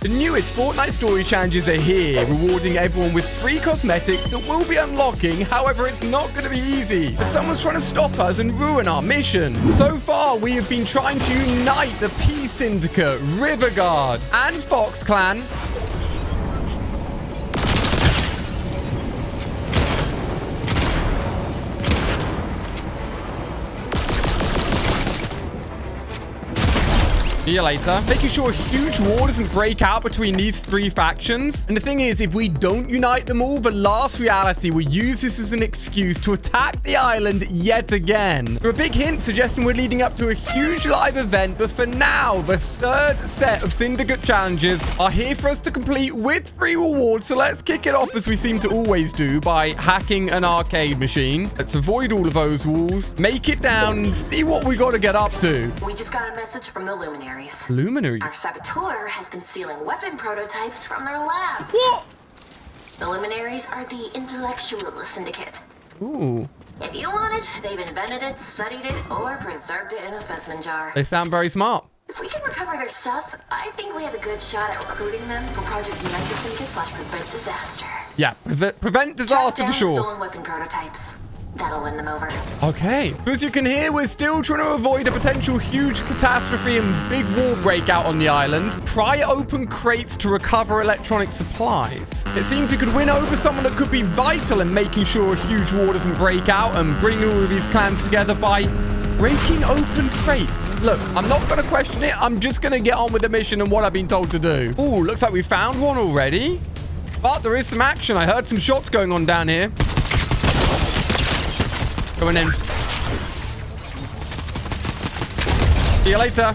The newest Fortnite story challenges are here, rewarding everyone with free cosmetics that we'll be unlocking. However, it's not going to be easy, as someone's trying to stop us and ruin our mission. So far, we have been trying to unite the Peace Syndicate, River Guard, and Fox Clan. See you later. Making sure a huge war doesn't break out between these three factions. And the thing is, if we don't unite them all, the last reality will use this as an excuse to attack the island yet again. There are big hints suggesting we're leading up to a huge live event, but for now, the third set of Syndicate challenges are here for us to complete with free rewards. So let's kick it off as we seem to always do by hacking an arcade machine. Let's avoid all of those walls, make it down, and see what we got to get up to. We just got a message from the Luminaries. Luminaries? Our saboteur has been stealing weapon prototypes from their labs. What? The Luminaries are the intellectual syndicate. Ooh. If you want it, they've invented it, studied it, or preserved it in a specimen jar. They sound very smart. If we can recover their stuff, I think we have a good shot at recruiting them for Project Unite the Syndicate / Prevent Disaster. Yeah, prevent disaster for sure. Stolen weapon prototypes. That'll win them over. Okay. So as you can hear, we're still trying to avoid a potential huge catastrophe and big war breakout on the island. Pry open crates to recover electronic supplies. It seems we could win over someone that could be vital in making sure a huge war doesn't break out and bring all of these clans together by breaking open crates. Look, I'm not going to question it. I'm just going to get on with the mission and what I've been told to do. Ooh, looks like we found one already. But there is some action. I heard some shots going on down here. Going in. See you later.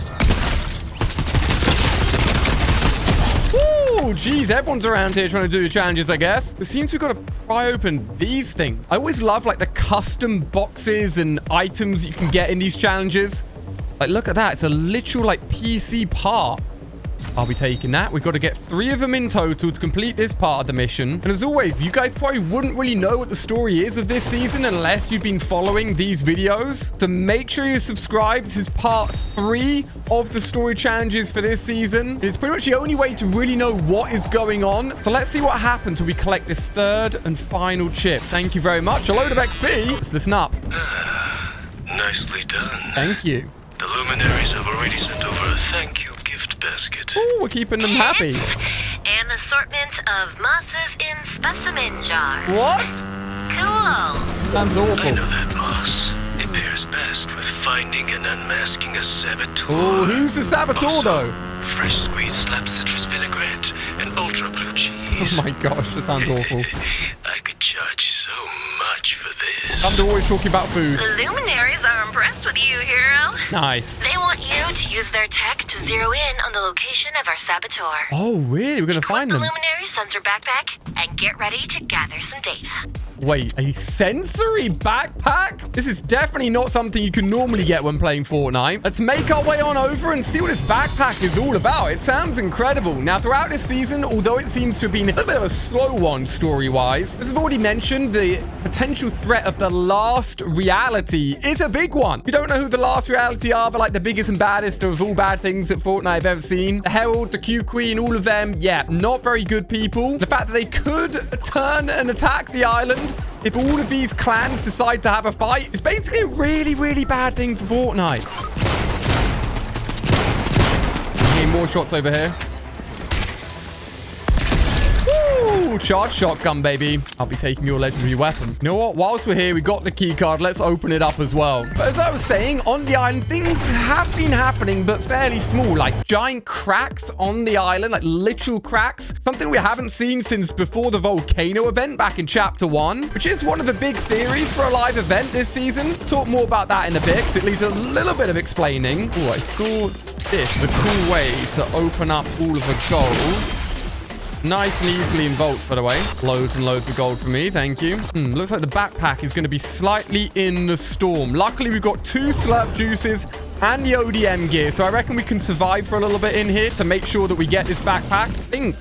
Ooh, geez, everyone's around here trying to do challenges, I guess. It seems we've got to pry open these things. I always love, like, the custom boxes and items you can get in these challenges. Like, look at that. It's a literal, like, PC part. I'll be taking that. We've got to get 3 of them in total to complete this part of the mission. And as always, you guys probably wouldn't really know what the story is of this season unless you've been following these videos. So make sure you're subscribed. This is part 3 of the story challenges for this season. It's pretty much the only way to really know what is going on. So let's see what happens when we collect this third and final chip. Thank you very much. A load of XP. Let's listen up. Nicely done. Thank you. The Luminaries have already sent over a thank you gift basket. Oh, we're keeping them happy. It's an assortment of mosses in specimen jars. What? Cool. Sounds awful. I know that moss. It pairs best with finding and unmasking a saboteur. Oh, who's the saboteur, Also, though? fresh squeezed slab citrus vinaigrette and ultra blue cheese. Oh my gosh, that sounds awful. I could charge so much for this. I'm always talking about food. The Luminaries are impressed with you, hero. Nice. They want you to use their tech to zero in on the location of our saboteur. Oh, really? We're going to find Equip them. the Luminary sensor backpack and get ready to gather some data. Wait, a sensory backpack? This is definitely not something you can normally get when playing Fortnite. Let's make our way on over and see what this backpack is all about. It sounds incredible. Now, throughout this season, although it seems to have been a little bit of a slow one story-wise, as I've already mentioned, the potential threat of the last reality is a big one. If you don't know who the last reality are, they're like the biggest and baddest of all bad things that Fortnite I've ever seen. The Herald, the Q Queen, all of them, yeah, not very good people. The fact that they could turn and attack the island if all of these clans decide to have a fight is basically a really, really bad thing for Fortnite. Okay, more shots over here. Woo! Charge shotgun, baby. I'll be taking your legendary weapon. You know what? Whilst we're here, we got the key card. Let's open it up as well. But as I was saying, on the island, things have been happening, but fairly small. Like giant cracks on the island, like literal cracks. Something we haven't seen since before the volcano event back in Chapter 1, which is one of the big theories for a live event this season. Talk more about that in a bit, because it needs a little bit of explaining. Oh, I saw this. A cool way to open up all of the gold. Nice and easily in vaults, by the way. Loads and loads of gold for me. Thank you. Looks like the backpack is going to be slightly in the storm. Luckily, we've got 2 slurp juices and the ODM gear. So I reckon we can survive for a little bit in here to make sure that we get this backpack. I think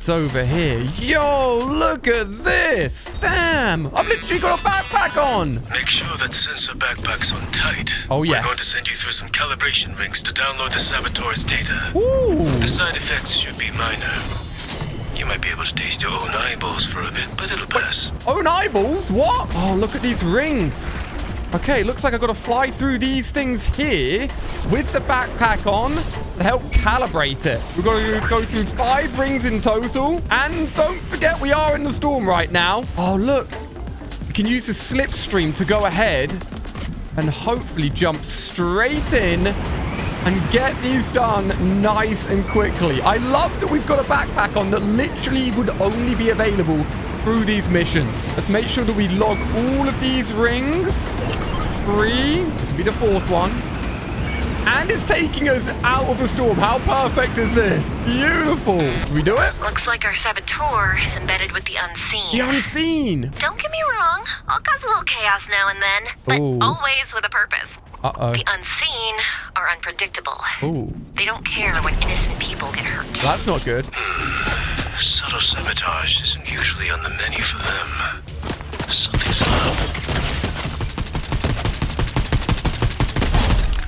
what's over here. Yo, look at this. Damn, I've literally got a backpack on. Make sure that sensor backpack's on tight. Oh, yes. We're going to send you through some calibration rings to download the saboteur's data. Ooh. The side effects should be minor. You might be able to taste your own eyeballs for a bit, but it'll pass. Own eyeballs? What? Oh, look at these rings. Okay, looks like I've got to fly through these things here with the backpack on to help calibrate it. We've got to go through 5 rings in total. And don't forget, we are in the storm right now. Oh, look. We can use the slipstream to go ahead and hopefully jump straight in and get these done nice and quickly. I love that we've got a backpack on that literally would only be available through these missions. Let's make sure that we log all of these rings. 3. This will be the 4th one. And it's taking us out of the storm. How perfect is this? Beautiful. Do we do it? Looks like our saboteur is embedded with the unseen. The unseen. Don't get me wrong. I'll cause a little chaos now and then, but Ooh. always with a purpose. Uh-oh. The unseen are unpredictable. Ooh. They don't care when innocent people get hurt. That's not good. Subtle sabotage isn't usually on the menu for them. Something's up.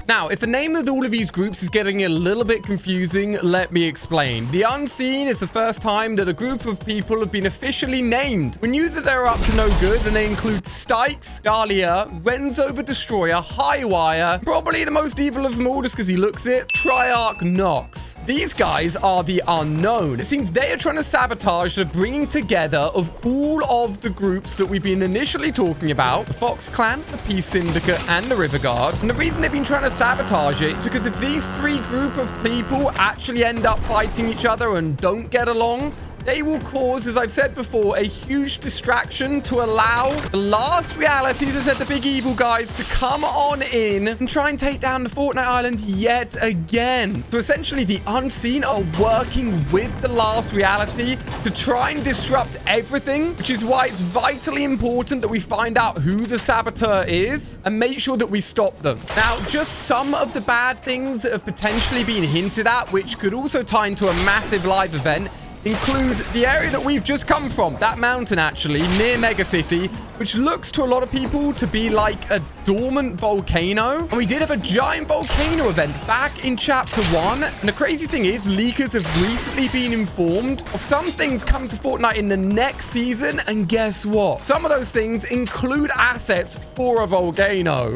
Now, if the name of all of these groups is getting a little bit confusing, let me explain. The Unseen is the first time that a group of people have been officially named. We knew that they were up to no good, and they include Stykes, Dahlia, Renzo the Destroyer, Highwire, probably the most evil of them all just because he looks it, Triarch Nox. These guys are the unknown. It seems they are trying to sabotage the bringing together of all of the groups that we've been initially talking about. The Fox Clan, the Peace Syndicate, and the River Guard. And the reason they've been trying to sabotage it is because if these 3 group of people actually end up fighting each other and don't get along, they will cause, as I've said before, a huge distraction to allow the last realities, as I said, the big evil guys, to come on in and try and take down the Fortnite Island yet again. So essentially, the Unseen are working with the last reality to try and disrupt everything, which is why it's vitally important that we find out who the saboteur is and make sure that we stop them. Now, just some of the bad things that have potentially been hinted at, which could also tie into a massive live event, include the area that we've just come from, that mountain actually, near Megacity, which looks to a lot of people to be like a dormant volcano. And we did have a giant volcano event back in Chapter 1. And the crazy thing is, leakers have recently been informed of some things coming to Fortnite in the next season. And guess what? Some of those things include assets for a volcano.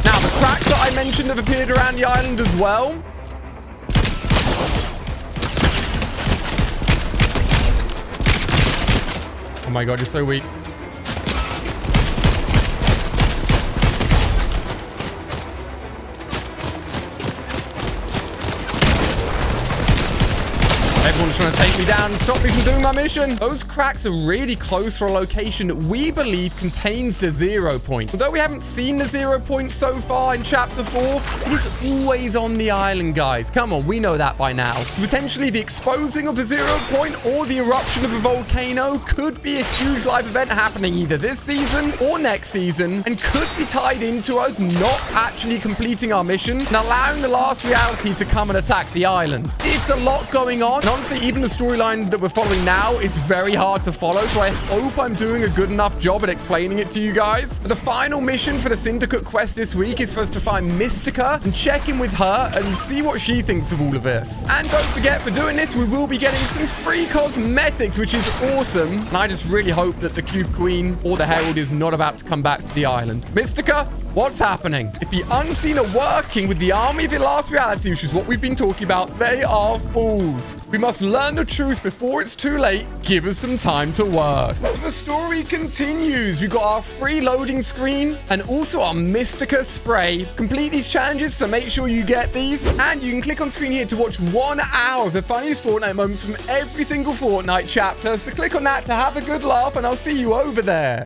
Now, the cracks that I mentioned have appeared around the island as well. Oh my god, you're so weak. Everyone's trying to take me down and stop me from doing my mission. Those cracks are really close for a location that we believe contains the 0 point. Although we haven't seen the 0 point so far in Chapter 4, it is always on the island, guys. Come on, we know that by now. Potentially the exposing of the 0 point or the eruption of a volcano could be a huge live event happening either this season or next season, and could be tied into us not actually completing our mission and allowing the last reality to come and attack the island. It's a lot going on. And honestly, even the storyline that we're following now is very hard to follow, so I hope I'm doing a good enough job at explaining it to you guys. But the final mission for the Syndicate quest this week is for us to find Mystica and check in with her and see what she thinks of all of this. And don't forget, for doing this, we will be getting some free cosmetics, which is awesome. And I just really hope that the Cube Queen or the Herald is not about to come back to the island. Mystica, what's happening? If the Unseen are working with the army of the last reality, which is what we've been talking about, they are fools. We must learn the truth before it's too late. Give us some time to work. The story continues. We've got our free loading screen and also our Mystica spray. Complete these challenges to make sure you get these. And you can click on screen here to watch 1 hour of the funniest Fortnite moments from every single Fortnite chapter. So click on that to have a good laugh, and I'll see you over there.